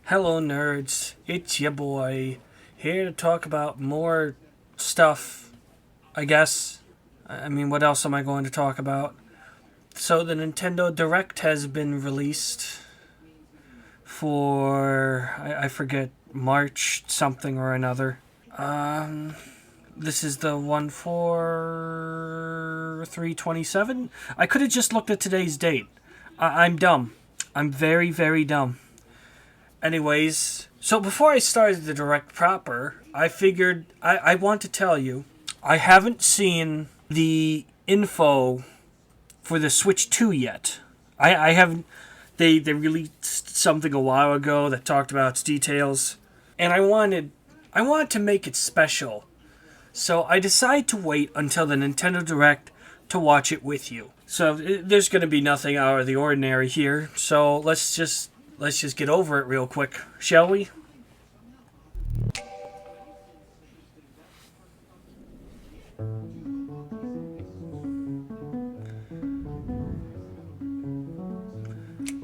Hello, nerds. It's your boy. Here to talk about more stuff, I guess. I mean, what else am I going to talk about? So, the Nintendo Direct has been released for, I forget, March something or another. This is the one for 3/27. I could have just looked at today's date. I'm dumb. I'm very, very dumb. Anyways, so before I started the Direct proper, I figured I want to tell you, I haven't seen the info for the Switch 2 yet. I haven't. They released something a while ago that talked about its details, and I wanted to make it special. So I decided to wait until the Nintendo Direct to watch it with you. So there's going to be nothing out of the ordinary here. So let's just get over it real quick, shall we?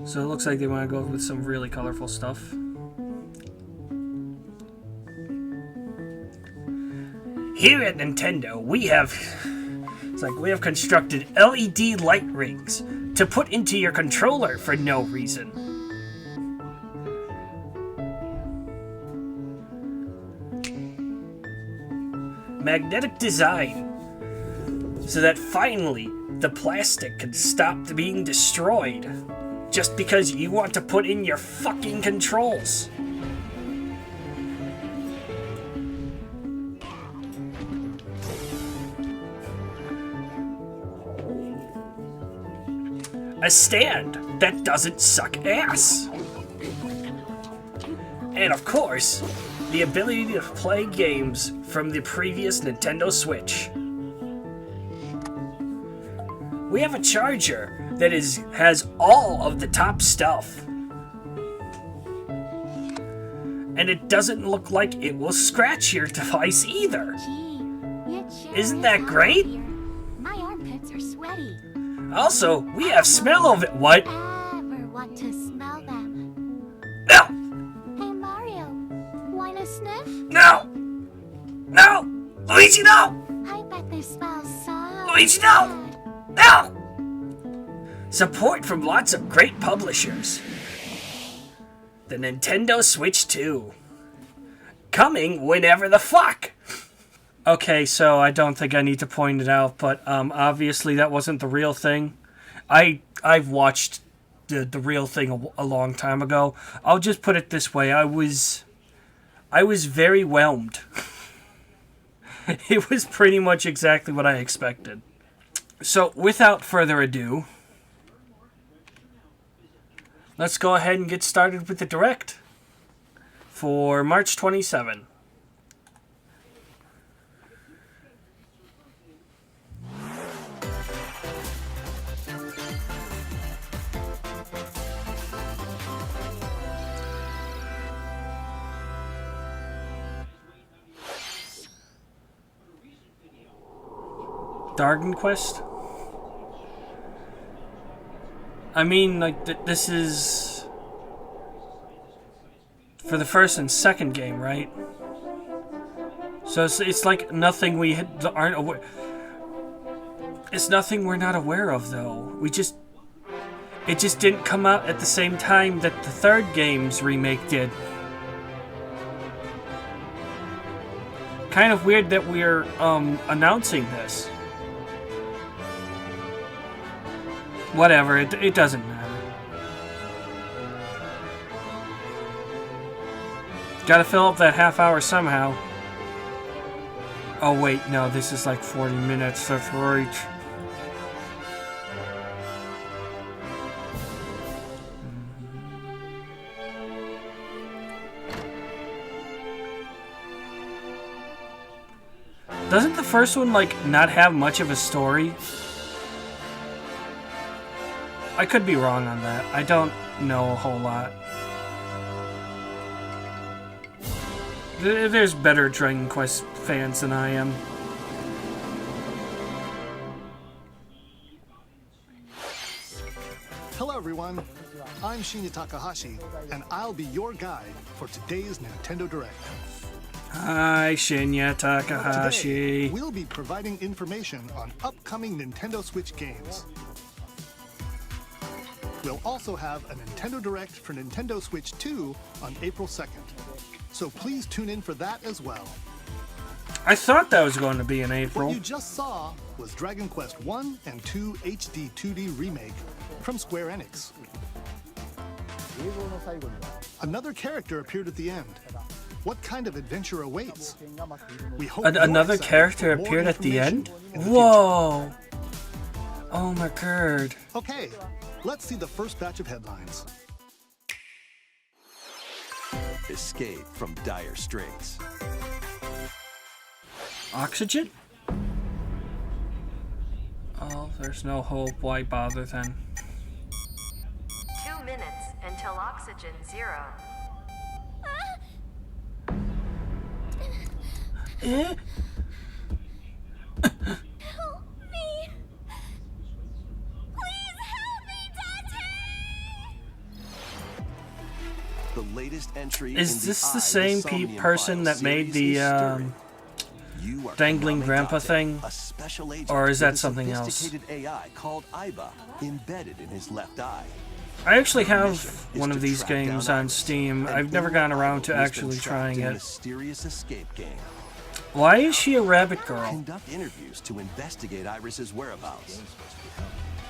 So it looks like they want to go with some really colorful stuff. Here at Nintendo, we have constructed LED light rings to put into your controller for no reason. Magnetic design, so that finally the plastic can stop being destroyed just because you want to put in your fucking controls. A stand that doesn't suck ass. And of course, the ability to play games from the previous Nintendo Switch. We have a charger that has all of the top stuff. And it doesn't look like it will scratch your device either. Isn't that great? My armpits are sweaty. Also, we have smell of it. What? Ever want to smell them? No! Hey Mario, want a sniff? No! No! Luigi, no! I bet they smell so Luigi, no! good. No! Support from lots of great publishers. The Nintendo Switch 2. Coming whenever the fuck! Okay, so I don't think I need to point it out, but obviously that wasn't the real thing. I've watched the real thing a long time ago. I'll just put it this way: I was very whelmed. It was pretty much exactly what I expected. So without further ado, let's go ahead and get started with the Direct for March 27. Dargon Quest? I mean, like, this is for the first and second game, right? So it's like nothing we aren't aware. It's nothing we're not aware of, though. It just didn't come out at the same time that the third game's remake did. Kind of weird that we're announcing this. Whatever, it doesn't matter. Gotta fill up that half hour somehow. Oh wait, no, this is like 40 minutes, that's right. Doesn't the first one, like, not have much of a story? I could be wrong on that. I don't know a whole lot. There's better Dragon Quest fans than I am. Hello, everyone. I'm Shinya Takahashi, and I'll be your guide for today's Nintendo Direct. Hi, Shinya Takahashi. Today, we'll be providing information on upcoming Nintendo Switch games. We'll also have a Nintendo Direct for Nintendo Switch 2 on April 2nd. So please tune in for that as well. I thought that was going to be in What April. you just saw was Dragon Quest 1 and 2 HD 2D Remake from Square Enix. Another character appeared at the end. What kind of adventure awaits? We hope you're Another excited character for more appeared at the end? information in the future. Whoa! Oh my god. Okay, let's see the first batch of headlines. Escape from dire straits. Oxygen? Oh, there's no hope. Why bother then? 2 minutes until oxygen 0. Eh? Help me! Please help me, Daddy! The latest entry Is in this the the same person that made the dangling grandpa thing? Or is that something else? AI called Aiba embedded in his left eye. I actually have one of these games on Steam. I've never gotten around to actually trying it. Mysterious escape game. Why is she a rabbit girl? Conduct interviews to investigate Iris's whereabouts.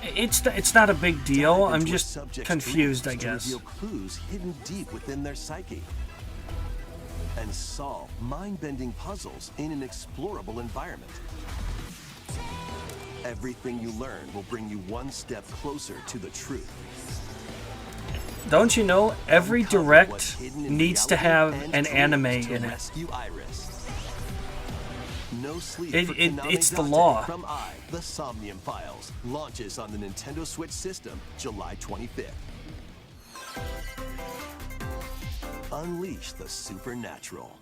It's not a big deal. I'm Into a just subject's confused, I dreams to guess. reveal clues hidden deep within their psyche. And solve mind-bending puzzles in an explorable environment. Everything you learn will bring you one step closer to the truth. Don't you know, every Uncover direct what's hidden in needs to reality have and an tools anime to in it. rescue Iris. No sleep It- for it- Konami it's the Dante law. From The Somnium Files launches on the Nintendo Switch system July 25th. Unleash the supernatural.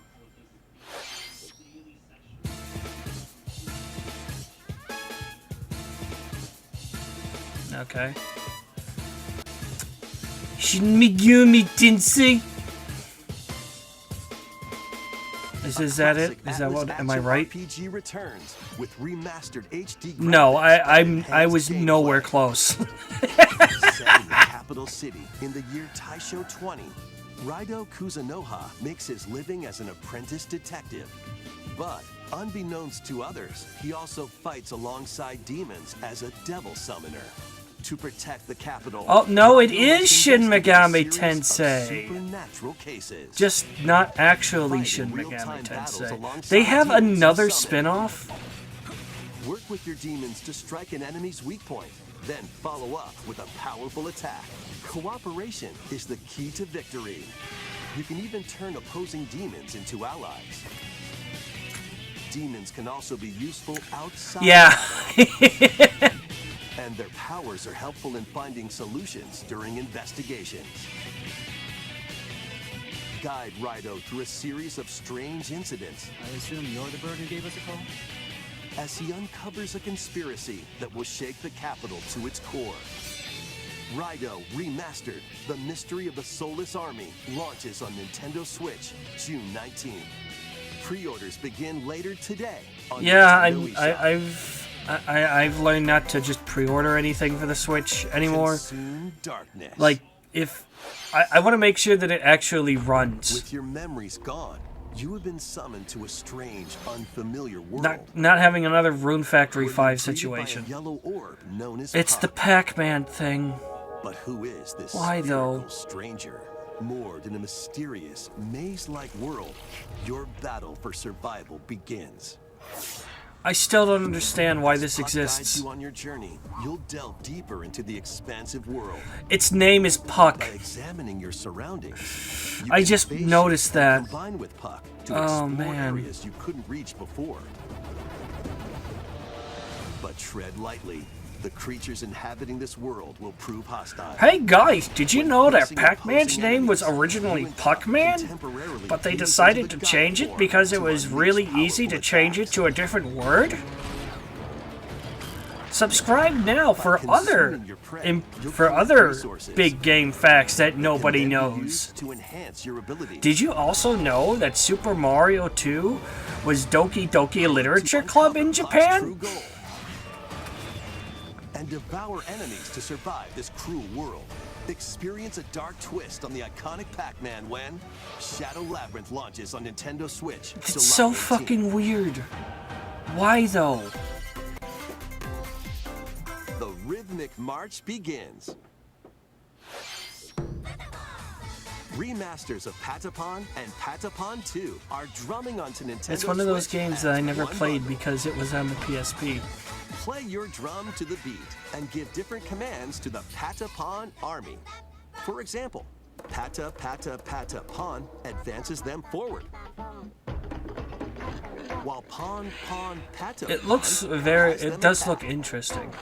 Okay. Shin Megami Tensei. Is that it? Is that what? Am I right? RPG returns with remastered HD. No, graphics I and was enhanced nowhere gameplay. close. Set in the capital city in the year Taisho 20, Raido Kuzunoha makes his living as an apprentice detective. But unbeknownst to others, he also fights alongside demons as a devil summoner. To protect the capital. Oh, no, it Raido is must Shin investigate a Megami series of Tensei. Supernatural cases. Just not actually Fight Shin in real-time Megami battles Tensei. alongside They have demons and another summon. spin-off? Work with your demons to strike an enemy's weak point, then follow up with a powerful attack. Cooperation is the key to victory. You can even turn opposing demons into allies. Demons can also be useful outside. Yeah. And their powers are helpful in finding solutions during investigations. Guide Raido through a series of strange incidents I assume you're the bird who gave us a call? as he uncovers a conspiracy that will shake the capital to its core. Raido Remastered, The Mystery of the Soulless Army, launches on Nintendo Switch June 19th. Pre-orders begin later today on Yeah, Nintendo eShop. I've learned not to just pre-order anything for the Switch anymore. Consume darkness. Like, if I want to make sure that it actually runs. With your memories gone, you have been summoned to a strange, unfamiliar world. Not having another Rune Factory where you're 5 greeted by a situation. yellow orb known as It's the Puck. Pac-Man thing. But who is this Why, though? spherical stranger? Moored in a mysterious, maze-like world, your battle for survival begins. I still don't understand why this Puck guides exists. you on your journey. You'll delve deeper into the expansive world. Its name is Puck. By examining your surroundings, you I can just face noticed shift that. and combine with Puck to Oh, explore man. areas you couldn't reach before. But tread lightly. The creatures inhabiting this world will prove hostile. Hey guys, did you When know that facing Pac-Man's opposing name was enemies, originally you and Puck can Puck-Man? temporarily But they fuse decided into to the change god it form because it to was unleash really easy to powerful change it attacks. to a different word? Subscribe now for other consuming your prey, you'll for collect other resources big game facts that that can nobody then be knows. used to enhance your abilities. Did you also know that Super Mario 2 was Doki Doki Literature Club in Uncover Puck's true Japan? goal and devour enemies to survive this cruel world. Experience a dark twist on the iconic Pac-Man when Shadow Labyrinth launches on Nintendo Switch. It's July so 18th. fucking weird. Why though? The rhythmic march begins. Remasters of Patapon and Patapon 2 are drumming onto Nintendo It's one of those Switch games as that I never one played bundle. because it was on the PSP. Play your drum to the beat and give different commands to the Patapon army. For example, Pata Pata Pata Pon advances them forward. While Pon Pon Pata It looks Pon very. has them It does back. look interesting.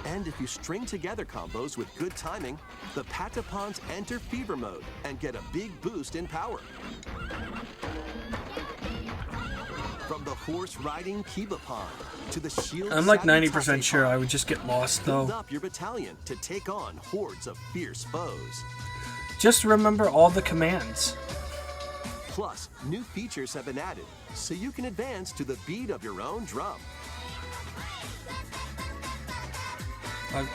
And if you string together combos with good timing, the Patapons enter fever mode and get a big boost in power. From the horse-riding Kibapon to the shield. I'm like savvy 90% sure Tatepon, I would just get lost build though. up your battalion to take on hordes of fierce foes. Just remember all the commands. Plus, new features have been added, so you can advance to the beat of your own drum.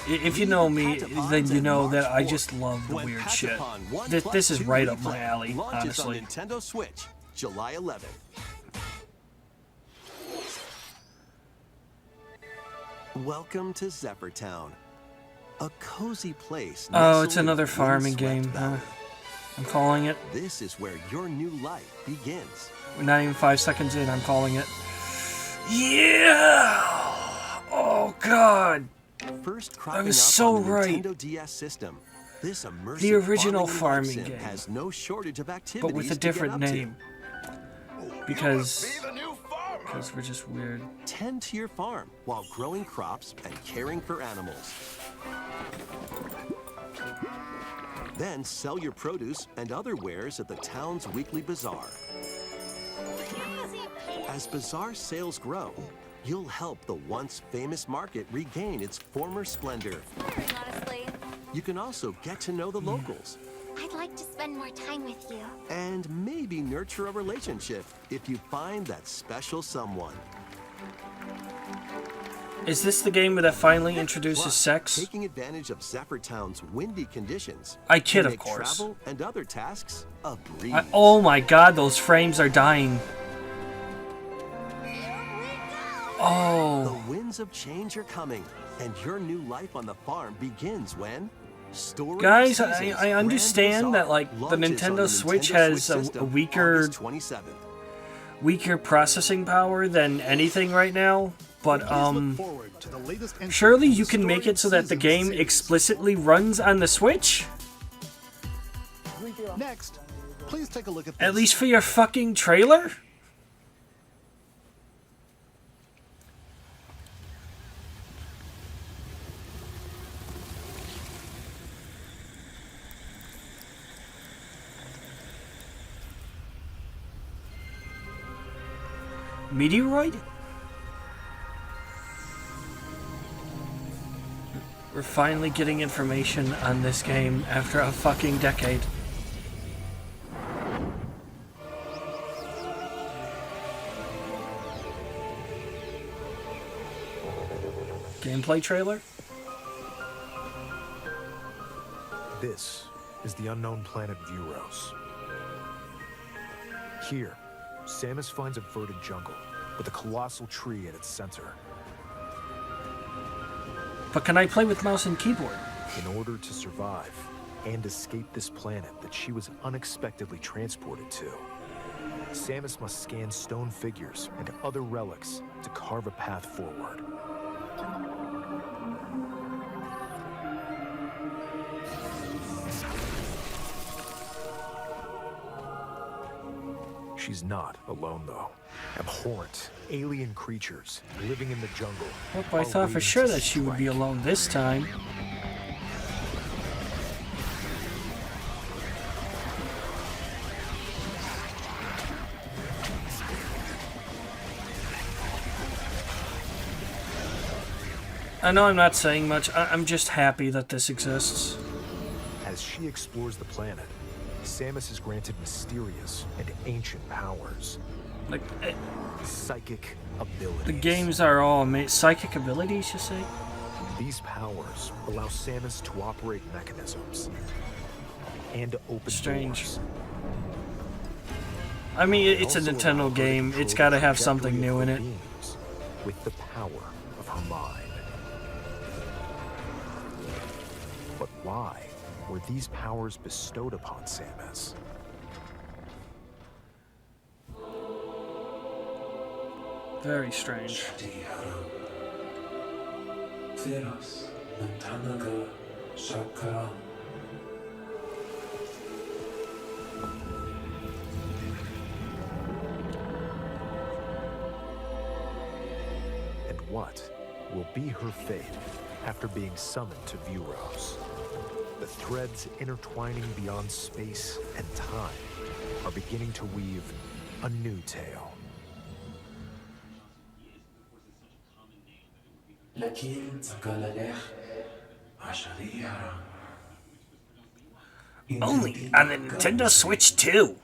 If you know me, then you know that I just love the When weird shit. Patapon 1 This is plus 2 right up my Replay alley, launches honestly. on Nintendo Switch, July 11th. Welcome to Zephyrtown, a cozy place. Oh, nestled it's in another a farming windswept game, huh? valley. I'm calling it. This is where your new life begins. We're not even 5 seconds in, I'm calling it. Yeah! Oh, God! First cropping was up so on the right. Nintendo DS system, this immersive The original farming farming sim game, has no shortage of activities but with a to get different up to. name. Because we're just weird. Tend to your farm while growing crops and caring for animals. Then sell your produce and other wares at the town's weekly bazaar. As bazaar sales grow, you'll help the once famous market regain its former splendor. Honestly, You can also get to know the locals I'd like to spend more time with you. and maybe nurture a relationship if you find that special someone. Is this the game that finally introduces Plus, sex? taking advantage of Zephyrtown's windy conditions I kid, can of make course. travel and other tasks a breeze. Oh my God, those frames are dying. The Oh, winds of change are coming, and your new life on the farm begins when Story Guys, of I Seasons Grand understand Bazaar that, like, the launches on Nintendo Switch Nintendo has Switch a system weaker- August 27th. weaker processing power than anything right now. But Please look forward to the latest entry surely in you the can make Story it so of that the Seasons game series. explicitly runs on the Switch? Next, please take a look at this. At least for your fucking trailer? Meteoroid? We're finally getting information on this game after a fucking decade. Gameplay trailer? This is the unknown planet Vuros. Here, Samus finds a verdant jungle with a colossal tree at its center. But can I play with mouse and keyboard? In order to survive and escape this planet that she was unexpectedly transported to, Samus must scan stone figures and other relics to carve a path forward. She's not alone, though. Abhorrent, alien creatures living in the jungle. Well, I are thought for waiting sure to that she would be strike. alone this time. I know I'm not saying much. I'm just happy that this exists. As she explores the planet, Samus is granted mysterious and ancient powers. Like, Psychic abilities. the games are all psychic abilities, you say? These powers allow Samus to operate mechanisms and to open Strange. doors. I mean, it's a Also allow her Nintendo to game. control It's got to the have trajectory something of new her in it. beams with the power of her mind. But why were these powers bestowed upon Samus? Very strange. And what will be her fate after being summoned to Vuros? The threads intertwining beyond space and time are beginning to weave a new tale. Only on the Nintendo Switch 2.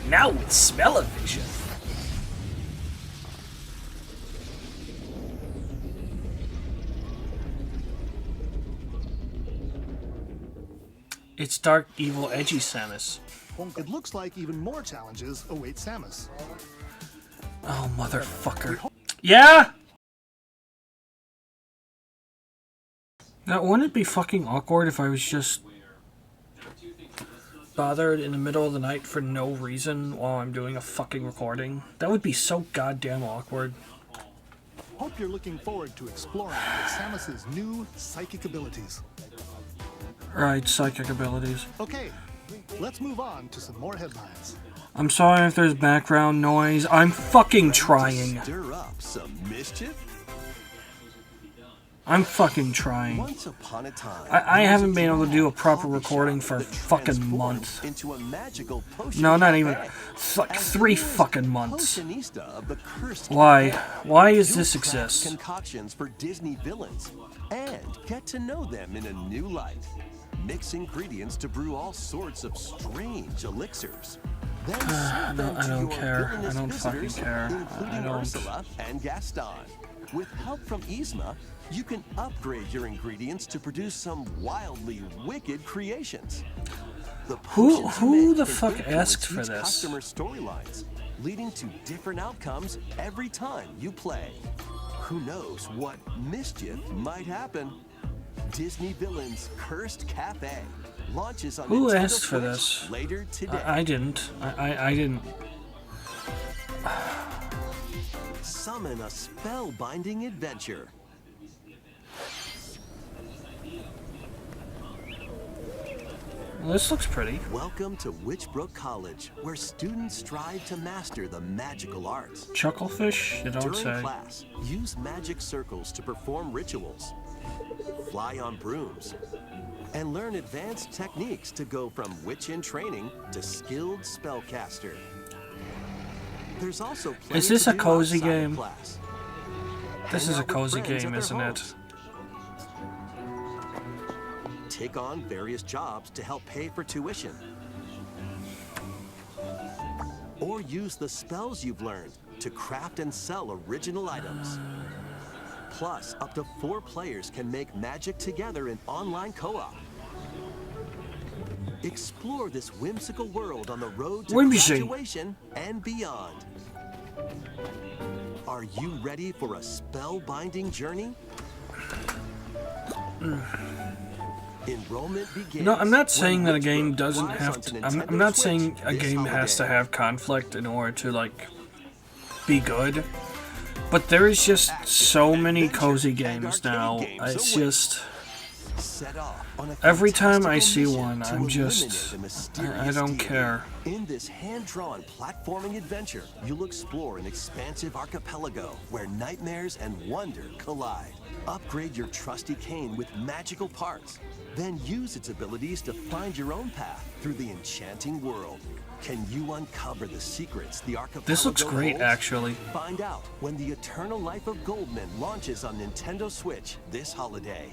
Now with smell-o-vision. It's dark, evil, edgy Samus. It looks like even more challenges await Samus. Oh, motherfucker. Yeah? Now, wouldn't it be fucking awkward if I was just bothered in the middle of the night for no reason while I'm doing a fucking recording? That would be so goddamn awkward. Hope you're looking forward to exploring Samus's new psychic abilities. Right, psychic abilities. Okay, let's move on to some more headlines. I'm sorry if there's background noise. I'm fucking trying. Stir up some mischief? I'm fucking trying. Once upon a time, I haven't been able to do a a proper coffee recording shop for a that fucking transformed month. Into a magical potion No, not even. cafe. Like As 3 the fucking months. potionista of the cursed Why? cafe, Why does you'll this craft exist? concoctions for Disney villains and get to know them in a new light. Mix ingredients to brew all sorts of strange elixirs. Then serve them I to don't your care. I villainous don't fucking visitors, care. I including don't. Ursula and Gaston. With help from Yzma, you can upgrade your ingredients to produce some wildly wicked creations. The Who potions you make the can fuck influence asked for each this? Customer storylines, leading to different outcomes every time you play. Who knows what mischief might happen? Disney Villains Cursed Cafe launches on Who Nintendo asked for Switch this? later today. I didn't. I didn't. Summon a spellbinding adventure. Well, this looks pretty. Welcome to Witchbrook College, where students strive to master the magical arts. Chucklefish? You don't During say. class, use magic circles to perform rituals, fly on brooms, and learn advanced techniques to go from witch in training to skilled spellcaster. There's also plenty Is this to a do cozy outside of game? class. This Hang is a out with cozy friends at game, their isn't it? homes. Take on various jobs to help pay for tuition. Or use the spells you've learned to craft and sell original items. Plus, up to 4 players can make magic together in online co-op. Explore this whimsical world on the road to Whimsy. graduation and beyond. Are you ready for a spellbinding journey? Enrollment begins. No, I'm not when saying that a game Witchbrook doesn't flies have onto to. Nintendo I'm not Switch saying a this game has to holiday. have conflict in order to, like, be good. But there is just so many cozy games now. It's just. Set off on a Every time I fantastical see mission one, to I'm eliminate just... the I mysterious don't deity. care. In this hand-drawn platforming adventure, you'll explore an expansive archipelago where nightmares and wonder collide. Upgrade your trusty cane with magical parts, then use its abilities to find your own path through the enchanting world. Can you uncover the secrets the archipelago This looks great, holds? actually. Find out when The Eternal Life of Goldman launches on Nintendo Switch this holiday.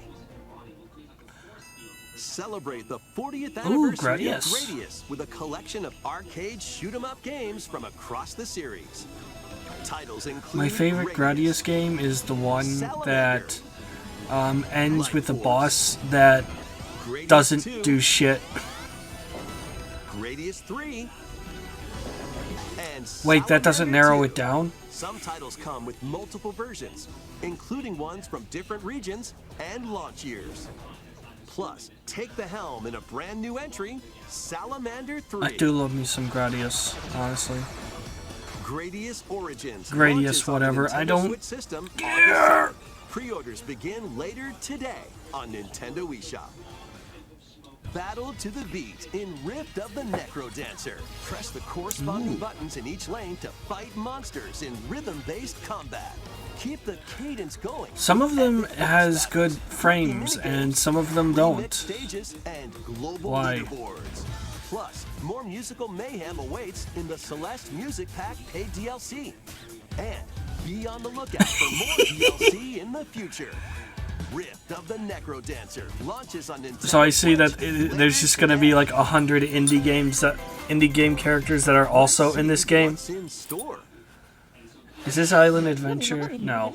Celebrate the 40th anniversary of Gradius. Gradius with a collection of arcade shoot-'em-up games from across the series. Titles include My favorite Gradius game is the one that ends with a boss that Gradius doesn't 2, do shit. Gradius 3, and Wait, that doesn't Salamander narrow 2. it down? Some titles come with multiple versions, including ones from different regions and launch years. Plus, take the helm in a brand new entry, Salamander 3. I do love me some Gradius, honestly. Gradius Origins. Gradius, launches on the whatever. Nintendo I don't Switch system care. August 7th. Pre-orders begin later today on Nintendo eShop. Battle to the beat in Rift of the Necrodancer. Press the corresponding buttons in each lane to fight monsters in rhythm-based combat. Keep the cadence going. Some of them has good frames, and some of them Remix don't. stages and global Why? leaderboards. Plus, more musical mayhem awaits in the Celeste Music Pack paid DLC. And be on the lookout for more DLC in the future. Rift of the Necrodancer launches on Nintendo. So I see that Switch there's just gonna be like 100 indie game characters that are also in this game. What's in store? Is this Island Adventure? No.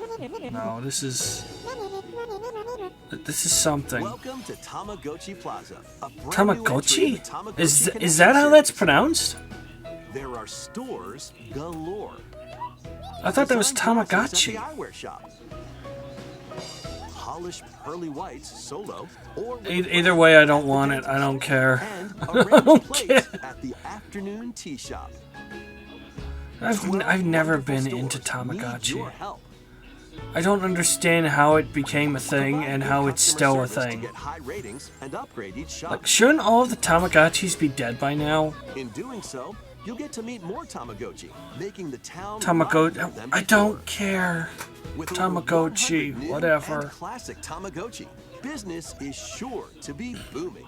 No, this is something. Welcome to Tamagotchi Plaza. A brand new entry Tamagotchi? in the Tamagotchi Is Connection that how that's series. pronounced? There are stores galore. I thought that was Design glasses Tamagotchi. at the eyewear shop. Polished pearly whites solo or with Either way, I don't want it. I don't care. and I arranged don't plates care. at the afternoon tea shop. I've never 12 been wonderful into stores need your Tamagotchi. help. I don't understand how it became a thing Provide and good how it's customer still a service to thing. get high ratings and upgrade each shop. Like, shouldn't all of the Tamagotchis be dead by now? In doing so, you'll get to meet more Tamagotchi, making the town Tamagotchi. livelier than I before. don't care. With over Tamagotchi, 100 new whatever. and classic Tamagotchi, business is sure to be booming.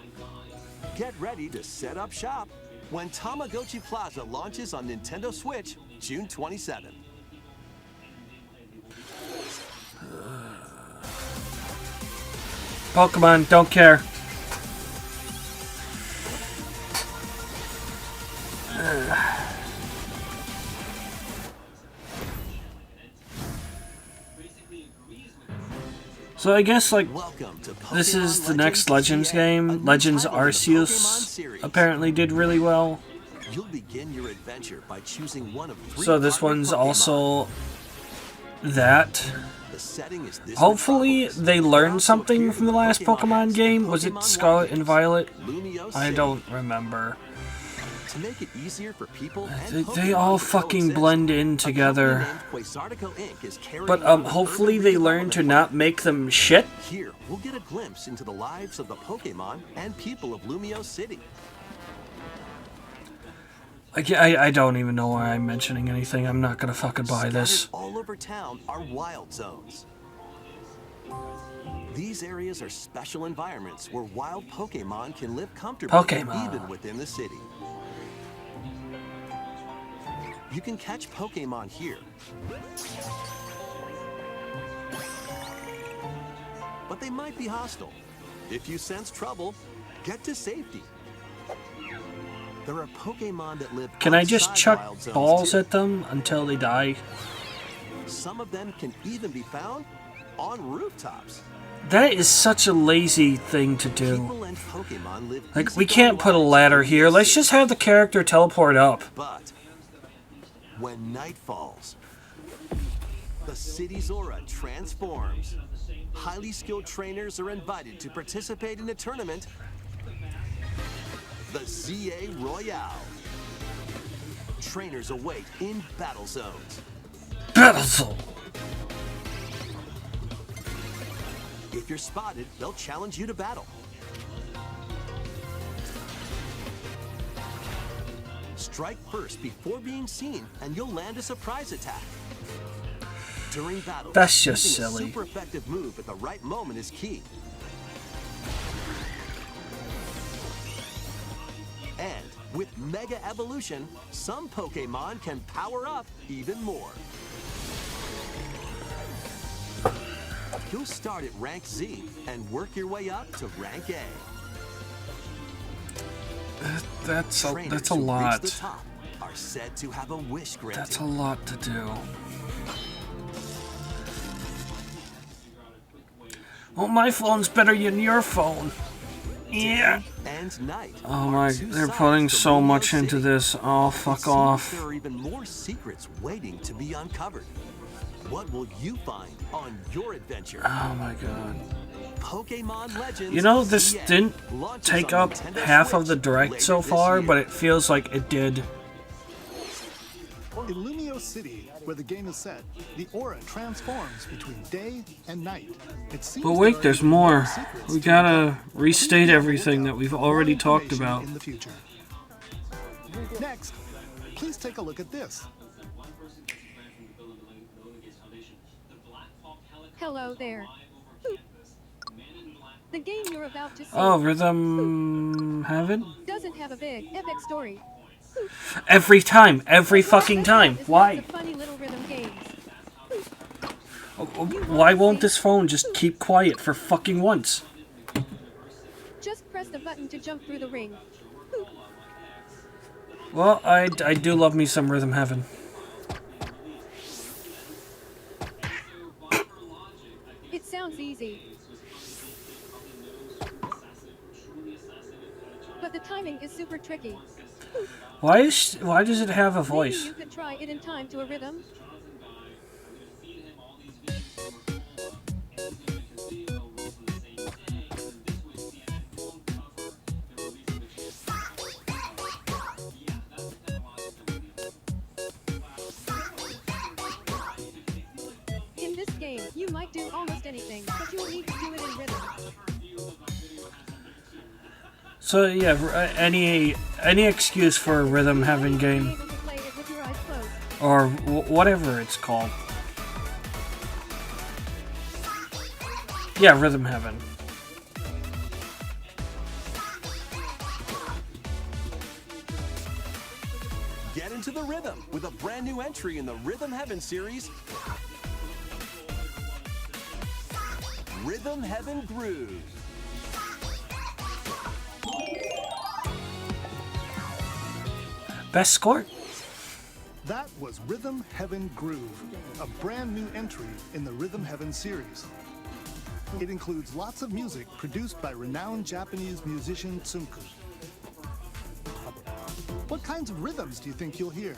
Get ready to set up shop when Tamagotchi Plaza launches on Nintendo Switch June 27th. Pokemon, don't care. So I guess like Welcome to this Pokemon is the next Legends ZA, a game. new Legends title in the Pokemon Arceus series. apparently did really well. You'll begin your adventure by choosing one of 3 So this partner one's Pokemon. also that. The setting is this Hopefully metropolis. they And learned also something here from the in last Pokemon X, game. Was it Pokemon Scarlet and Violet? Lumio I City. don't remember. To make it easier for people They and Pokemon all to fucking coexist, blend in a together. company named Quasartico Inc. is carrying But out an hopefully urban they learn to redevelopment not plan. make them shit. Here, we'll get a glimpse into the lives of the Pokemon and people of Lumio City. I don't even know why I'm mentioning anything. I'm not gonna fucking buy this. Scattered all over town are wild zones. These areas are special environments where wild Pokemon can live comfortably Pokemon. even within the city. You can catch Pokemon here. But they might be hostile. If you sense trouble, get to safety. There are Pokemon that live Can I just outside chuck wild zones balls too. at them until they die? Some of them can even be found on rooftops. That is such a lazy thing to do. People and Pokemon live Like, we easygoing can't put a lives ladder in here. these Let's cities. just have the character teleport up. But when night falls, the city's aura transforms. Highly skilled trainers are invited to participate in a tournament, the ZA Royale. Trainers await in battle zones. Battle Zone. If you're spotted, they'll challenge you to battle. Strike first before being seen, and you'll land a surprise attack. During battle, That's just using silly. a super effective move at the right moment is key. And with Mega Evolution, some Pokemon can power up even more. You'll start at rank Z and work your way up to rank A. That's Trainers a who reach lot. the top are said to have a wish granted. That's a lot to do. Oh, my phone's better than your phone. Yeah. And night. Oh are my, two they're sides putting to so Lumio much into City. this. Oh, fuck Seems off. There are even more secrets waiting to be uncovered. What will you find on your adventure? Oh my god. Pokemon Legends. You know, this CA didn't launches take on up Nintendo half of Switch the direct later so this far, year. but it feels like it did. In Lumio City, where the game is set, the aura transforms between day and night. It seems But there wait, are there's even more. secrets We to gotta uncover. restate Please be on the everything that lookout we've for already more talked information about. in the future. Next, please take a look at this. Hello there. The game you're about to see Oh, Rhythm Heaven? doesn't have a big, epic story. Every time, every fucking time. It's Why? lots of funny little rhythm games. Why won't this phone just keep quiet for fucking once? Just press the button to jump through the ring. Well, I do love me some Rhythm Heaven. It sounds easy. But the timing is super tricky. Why does it have a Maybe voice? you could try it in time to a rhythm. In this game, you might do almost anything, but you'll need to do it in rhythm. So yeah, any excuse for a Rhythm Heaven game Be able to play it with your eyes closed. or whatever it's called. Yeah, Rhythm Heaven. Get into the rhythm with a brand new entry in the Rhythm Heaven series. Rhythm Heaven Groove. Best score? That was Rhythm Heaven Groove, a brand new entry in the Rhythm Heaven series. It includes lots of music produced by renowned Japanese musician Tsunku. What kinds of rhythms do you think you'll hear?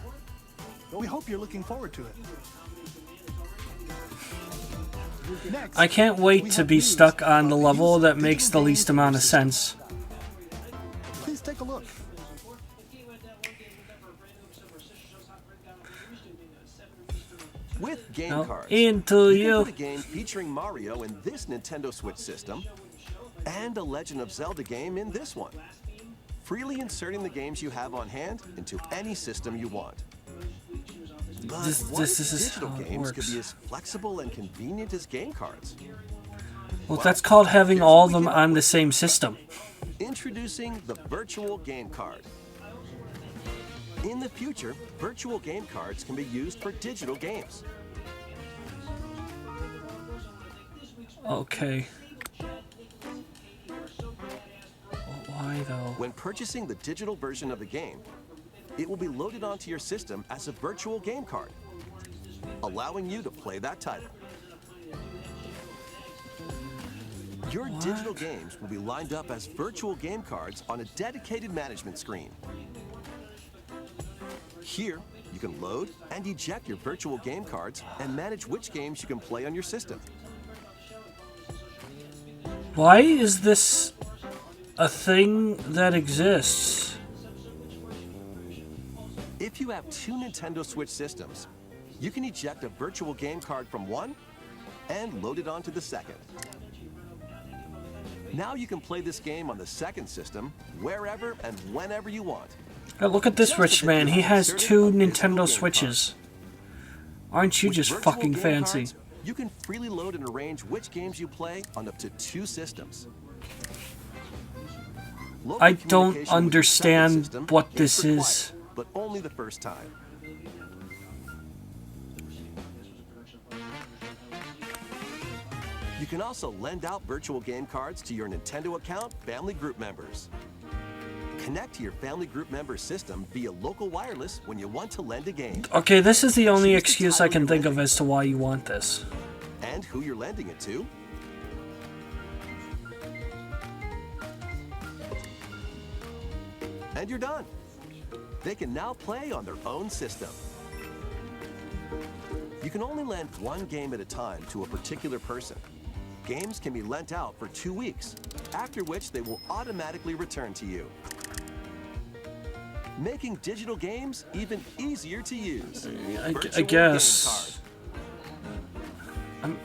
We hope you're looking forward to it. Next, I can't we wait to have be news stuck on about the the level use that of makes the digital least games in amount your of system. sense. Please take a look. With game No, cards, into you you. can put a game featuring Mario in this Nintendo Switch system, and a Legend of Zelda game in this one. Freely inserting the games you have on hand into any system you want. But This what if is digital how it games could works. be as flexible and convenient as game cards? Well, that's called having here's all what of we them came up on the with. same system. Introducing the virtual game card. In the future, virtual game cards can be used for digital games. Okay. Why though? When purchasing the digital version of the game, it will be loaded onto your system as a virtual game card, allowing you to play that title. Your digital games will be lined up as virtual game cards on a dedicated management screen. Here, you can load and eject your virtual game cards and manage which games you can play on your system. Why is this a thing that exists? If you have two Nintendo Switch systems, you can eject a virtual game card from one and load it onto the second. Now you can play this game on the second system, wherever and whenever you want. Hey, look at this Just rich as man. if He you has inserted 2 a physical Nintendo game Switches. Aren't you With just virtual fucking game fancy? cards, you can freely load and arrange which games you play on up to 2 systems. Local I don't communication with your second understand system what this required, is. but only the first time. You can also lend out virtual game cards to your Nintendo account family group members. Connect to your family group member system via local wireless when you want to lend a game. Okay, this is the only Choose the excuse I title can you're think of lending as to why you want this. and who you're lending it to. And you're done. They can now play on their own system. You can only lend one game at a time to a particular person. Games can be lent out for 2 weeks, after which they will automatically return to you. Making digital games even easier to use. I Virtual game guess.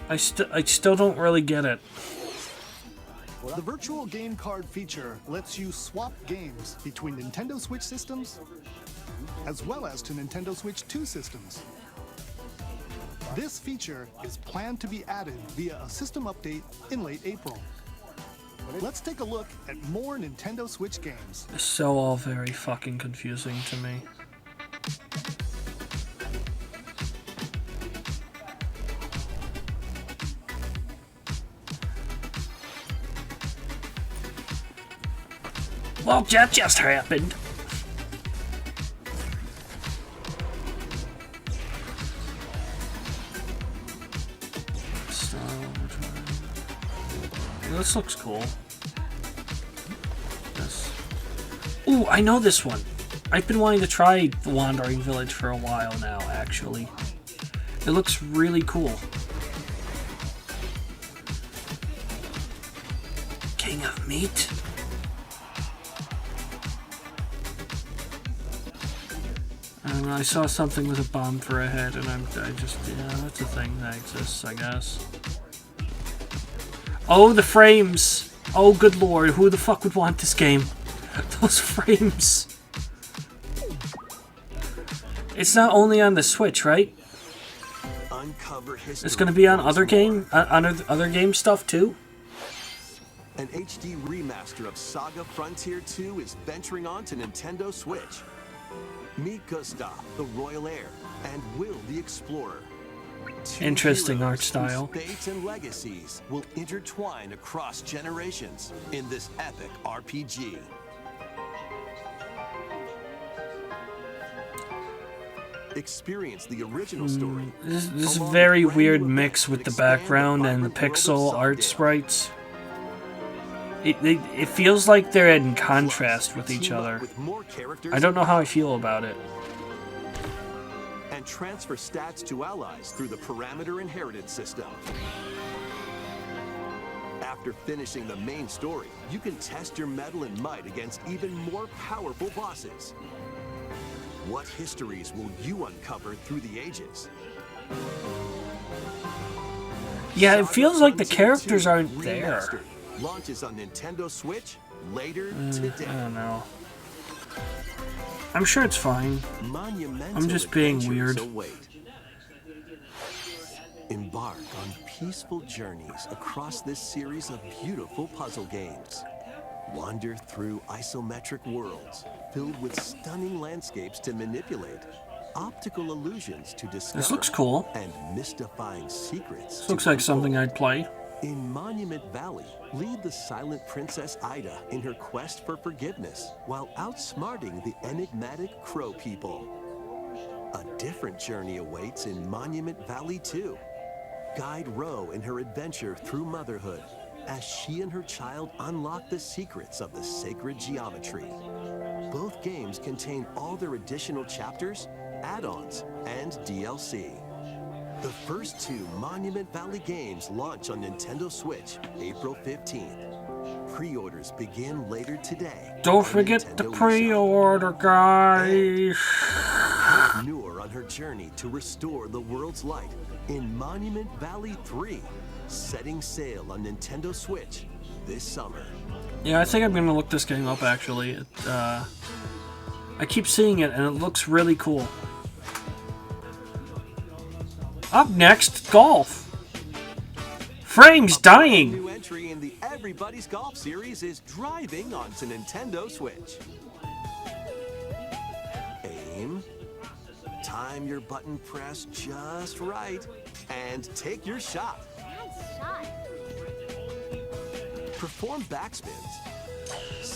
I still don't really get it. The virtual game card feature lets you swap games between Nintendo Switch systems as well as to Nintendo Switch 2 systems. This feature is planned to be added via a system update in late April. Let's take a look at more Nintendo Switch games. It's so all very fucking confusing to me. Well, that just happened. This looks cool. Yes. Ooh, I know this one. I've been wanting to try the Wandering Village for a while now, actually. It looks really cool. King of Meat? I don't know, I saw something with a bomb for a head, and yeah, that's a thing that exists, I guess. Oh, the frames! Oh, good lord, who the fuck would want this game? Those frames! It's not only on the Switch, right? It's gonna be on other other game stuff too? An HD remaster of Saga Frontier 2 is venturing on to Nintendo Switch. Meet Gustav, the Royal Heir, and Will the Explorer. Two Interesting heroes art style. whose fates and legacies will intertwine across generations in this epic RPG. Experience the original story. This along very with brand weird new mix events with that the expand background and the vibrant world of pixel art Sundale. sprites. It feels like they're in contrast with each Team up other. with more characters I don't know how I feel about it. and transfer stats to allies through the parameter inheritance system. After finishing the main story, you can test your mettle and might against even more powerful bosses. What histories will you uncover through the ages? Yeah, it Saga feels like the Frontier characters 2 aren't there. Remastered launches on Nintendo Switch later I today. don't know. I'm sure it's fine. Monumental I'm just being adventures weird. await. Embark on peaceful journeys across this series of beautiful puzzle games. Wander through isometric worlds filled with stunning landscapes to manipulate, optical illusions to discover, This looks cool. and mystifying secrets. This looks like something I'd play. In Monument Valley, lead the silent Princess Ida in her quest for forgiveness while outsmarting the enigmatic Crow people. A different journey awaits in Monument Valley 2. Guide Ro in her adventure through motherhood as she and her child unlock the secrets of the sacred geometry. Both games contain all their additional chapters, add-ons, and DLC. The first 2 Monument Valley games launch on Nintendo Switch April 15th. Pre-orders begin later today. Don't on forget the Nintendo eShop. pre-order, guys. Help Noor on her journey to restore the world's light in Monument Valley 3, setting sail on Nintendo Switch this summer. Yeah, I think I'm gonna look this game up actually. I keep seeing it and it looks really cool. Up next, golf. Frames dying. New entry in the Everybody's Golf series is driving onto Nintendo Switch. Aim. Time your button press just right. And take your shot. Nice shot. Perform backspins.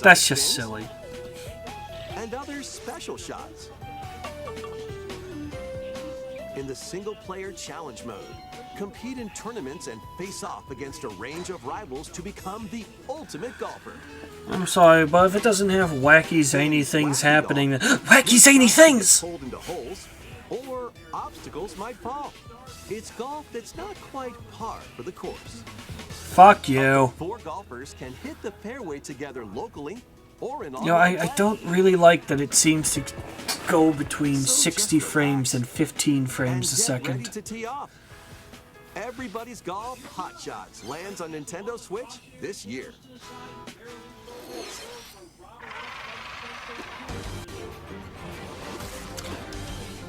That's side just spins, silly. and other special shots. In the single-player challenge mode, compete in tournaments and face off against a range of rivals to become the ultimate golfer. I'm sorry, but if it doesn't have wacky zany things happening, wacky zany things! Pulled into holes, or obstacles might fall. It's golf that's not quite par for the course. Fuck you. 4 golfers can hit the fairway together locally or in You know, I don't really like that it seems to go between 60 frames and 15 frames a second. Ready to tee off. Everybody's Golf Hot Shots lands on Nintendo Switch this year.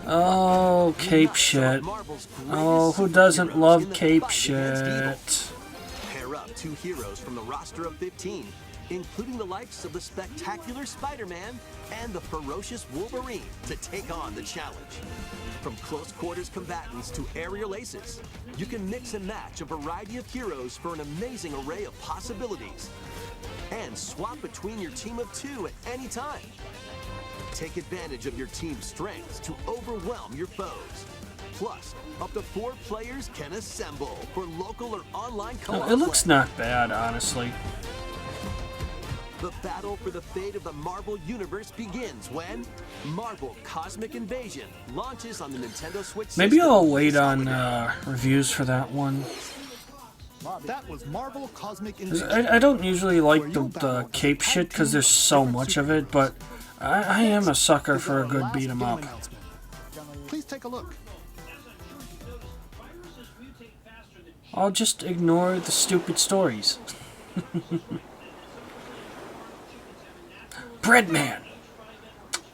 Oh, cape shit. Oh, who doesn't love cape shit? Pair up 2 heroes from the roster of 15, including the likes of the spectacular Spider-Man and the ferocious Wolverine, to take on the challenge. From close quarters combatants to aerial aces, you can mix and match a variety of heroes for an amazing array of possibilities. And swap between your team of 2 at any time. Take advantage of your team's strengths to overwhelm your foes. Plus, up to 4 players can assemble for local or online co-op. It looks play. not bad, honestly. The battle for the fate of the Marvel Universe begins when Marvel Cosmic Invasion launches on the Nintendo Switch. Maybe system I'll wait this on holiday. reviews for that one. That was Marvel Cosmic 'Cause Invasion. I don't usually like the cape shit because there's so much of it, but I am a sucker for a good beat 'em up. Please take a look. I'll just ignore the stupid stories. Breadman!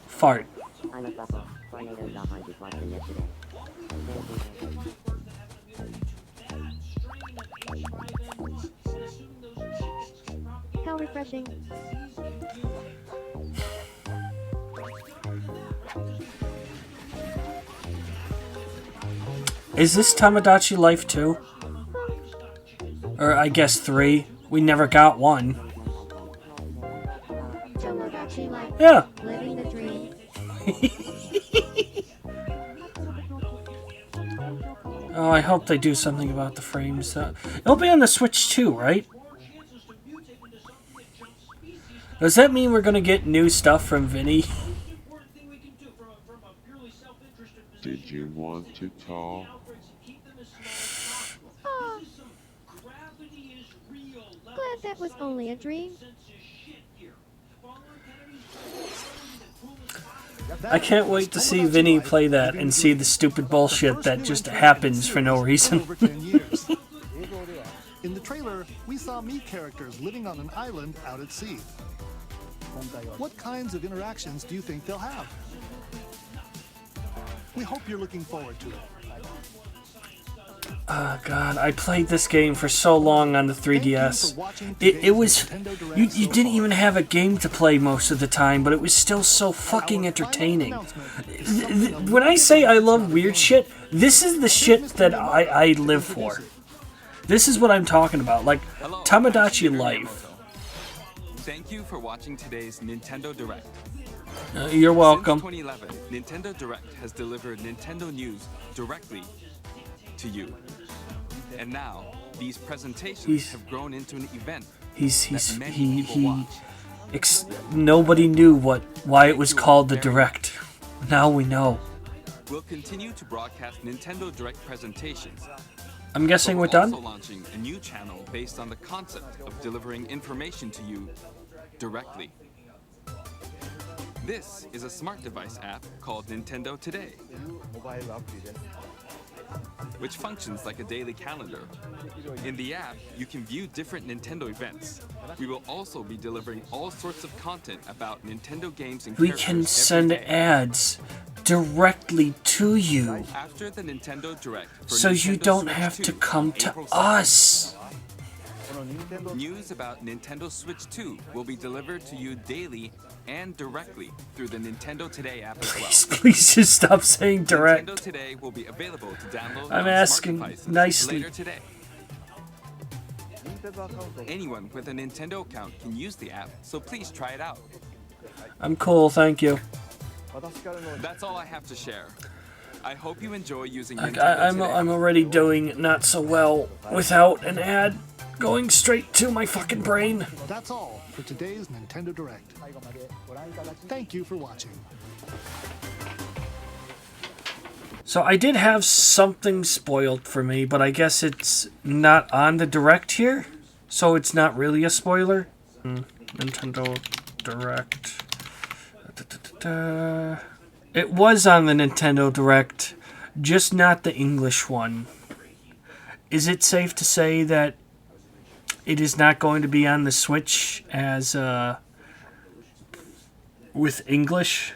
Fart. How refreshing. Is this Tamagotchi Life 2? Or I guess 3. We never got 1. Tamagotchi life. Yeah. Living the dream. Oh, I hope they do something about the frames. It'll be on the Switch too, right? Does that mean we're gonna get new stuff from Vinny? Did you want to talk? Aw. Glad that was only a dream. I can't wait to see Vinny play that and see the stupid bullshit that just happens for no reason. Over 10 years. In the trailer, we saw Mii characters living on an island out at sea. What kinds of interactions do you think they'll have? We hope you're looking forward to it. Oh god, I played this game for so long on the 3DS. It was... You didn't even have a game to play most of the time, but it was still so fucking entertaining. When I say I love weird shit, this is the shit that I live for. This is what I'm talking about, like Tamagotchi Life. Thank you for watching today's Nintendo Direct. You're welcome. Since 2011, Nintendo Direct has delivered Nintendo news directly to you. And now, these presentations have grown into an event that many people watch. Nobody knew why it was called the Direct. Now we know. We'll continue to broadcast Nintendo Direct presentations. I'm guessing we're But done? also launching a new channel based on the concept of delivering information to you directly. This is a smart device app called Nintendo Today. which functions like a daily calendar. In the app, you can view different Nintendo events. We will also be delivering all sorts of content about Nintendo games and We characters can every send day. ads directly to you, After the Nintendo Direct for so you Nintendo don't Switch have 2 to come to April 2nd, us. News about Nintendo Switch 2 will be delivered to you daily and directly through the Nintendo Today app as well. Please just stop saying direct. Nintendo Today will be available to download I'm on asking smart devices nicely. later today. Anyone with a Nintendo account can use the app, so please try it out. I'm cool, thank you. That's all I have to share. I hope you enjoy using Like, Nintendo Today. I'm already doing not so well without an ad going straight to my fucking brain. That's all for today's Nintendo Direct. Thank you for watching. So I did have something spoiled for me, but I guess it's not on the Direct here, so it's not really a spoiler. Nintendo Direct. It was on the Nintendo Direct, just not the English one. Is it safe to say that it is not going to be on the Switch as with English?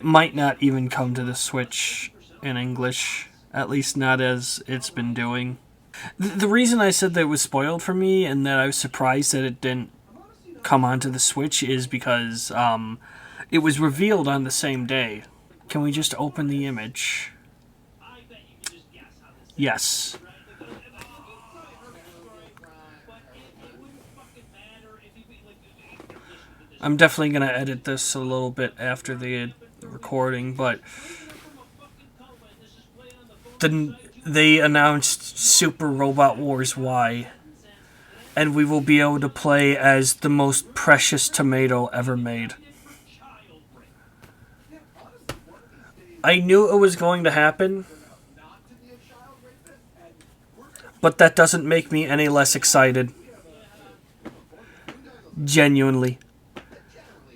Might not even come to the Switch in English, at least not as it's been doing. The reason I said that it was spoiled for me and that I was surprised that it didn't come onto the Switch is because it was revealed on the same day. Can we just open the image? Yes. I'm definitely going to edit this a little bit after the recording, but they announced Super Robot Wars Y, and we will be able to play as the most precious tomato ever made. I knew it was going to happen, but that doesn't make me any less excited. Genuinely.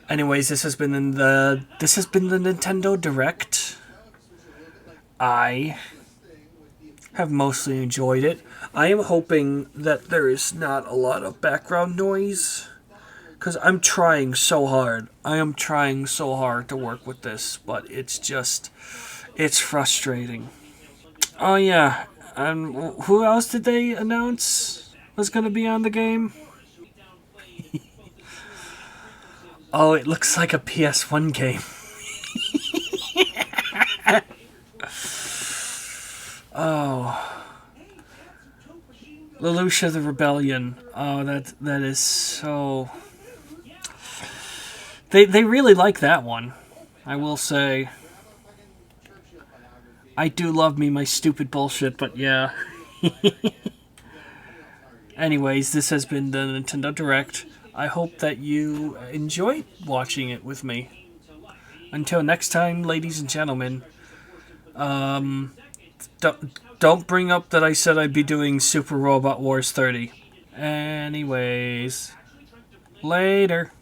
Anyways, this has been the Nintendo Direct. I have mostly enjoyed it. I am hoping that there is not a lot of background noise, because I'm trying so hard. I am trying so hard to work with this, but it's frustrating. Oh yeah, and who else did they announce was going to be on the game? Oh, it looks like a PS1 game. Oh. Lelouch the Rebellion. Oh, that is so... They really like that one, I will say. I do love me my stupid bullshit, but yeah. Anyways, this has been the Nintendo Direct. I hope that you enjoyed watching it with me. Until next time, ladies and gentlemen, don't bring up that I said I'd be doing Super Robot Wars 30. Anyways, later.